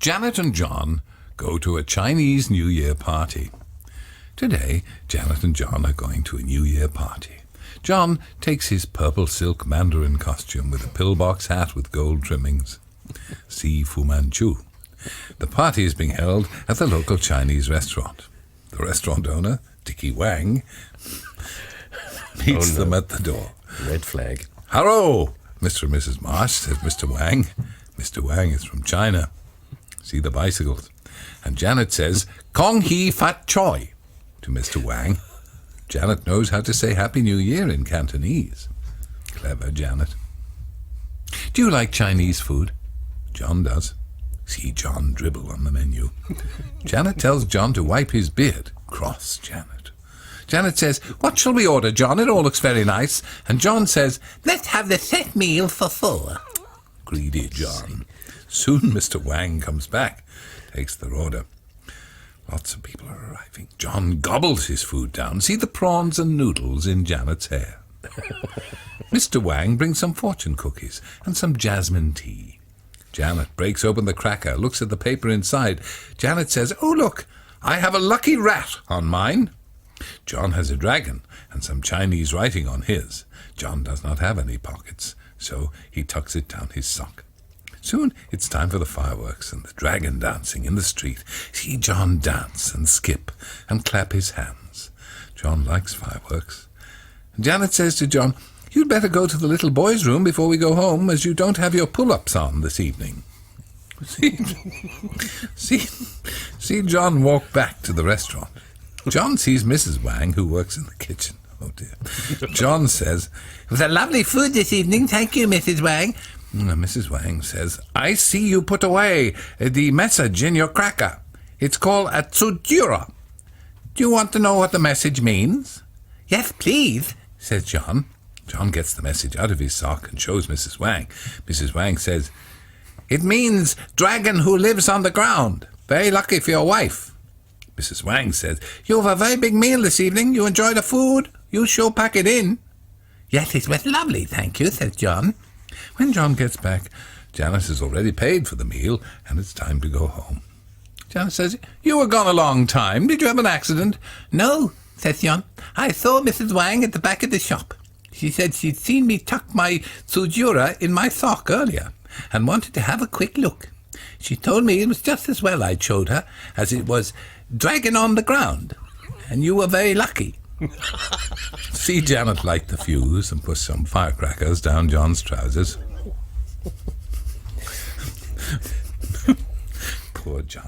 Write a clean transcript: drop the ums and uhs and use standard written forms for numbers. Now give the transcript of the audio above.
Janet and John go to a Chinese New Year party. Today, Janet and John are going to a New Year party. John takes his purple silk mandarin costume with a pillbox hat with gold trimmings. See Fu Manchu. The party is being held at the local Chinese restaurant. The restaurant owner, Dickie Wang, meets them at the door. Red flag. "Hello, Mr. and Mrs. Marsh," says Mr. Wang. Mr. Wang is from China. See the bicycles. And Janet says, "Kong Hee Fat Choi," to Mr. Wang. Janet knows how to say Happy New Year in Cantonese. Clever Janet. Do you like Chinese food? John does. See John dribble on the menu. Janet tells John to wipe his beard. Cross Janet. Janet says, "What shall we order, John? It all looks very nice." And John says, "Let's have the set meal for 4. Greedy John. Soon Mr. Wang comes back, takes their order. Lots of people are arriving. John gobbles his food down. See the prawns and noodles in Janet's hair. Mr. Wang brings some fortune cookies and some jasmine tea. Janet breaks open the cracker, looks at the paper inside. Janet says, "Oh, look, I have a lucky rat on mine." John has a dragon and some Chinese writing on his. John does not have any pockets, so he tucks it down his sock. Soon it's time for the fireworks and the dragon dancing in the street. See John dance and skip and clap his hands. John likes fireworks. Janet says to John, "You'd better go to the little boy's room before we go home, as you don't have your pull-ups on this evening." See John walk back to the restaurant. John sees Mrs. Wang, who works in the kitchen. Oh, dear. John says, "It was a lovely food this evening, thank you, Mrs. Wang." Mrs. Wang says, "I see you put away the message in your cracker. It's called a tsujura. Do you want to know what the message means?" "Yes, please," says John. John gets the message out of his sock and shows Mrs. Wang. Mrs. Wang says, "It means dragon who lives on the ground. Very lucky for your wife." Mrs. Wang says, "You have a very big meal this evening. You enjoy the food? You sure pack it in." "Yes, it was lovely, thank you," says John. When John gets back, Janet has already paid for the meal, and it's time to go home. Janet says, "You were gone a long time. Did you have an accident?" "No," says John. "I saw Mrs. Wang at the back of the shop. She said she'd seen me tuck my tsujura in my sock earlier, and wanted to have a quick look. She told me it was just as well I showed her, as it was dragon on the ground, and you were very lucky." See Janet light the fuse and push some firecrackers down John's trousers. Poor John.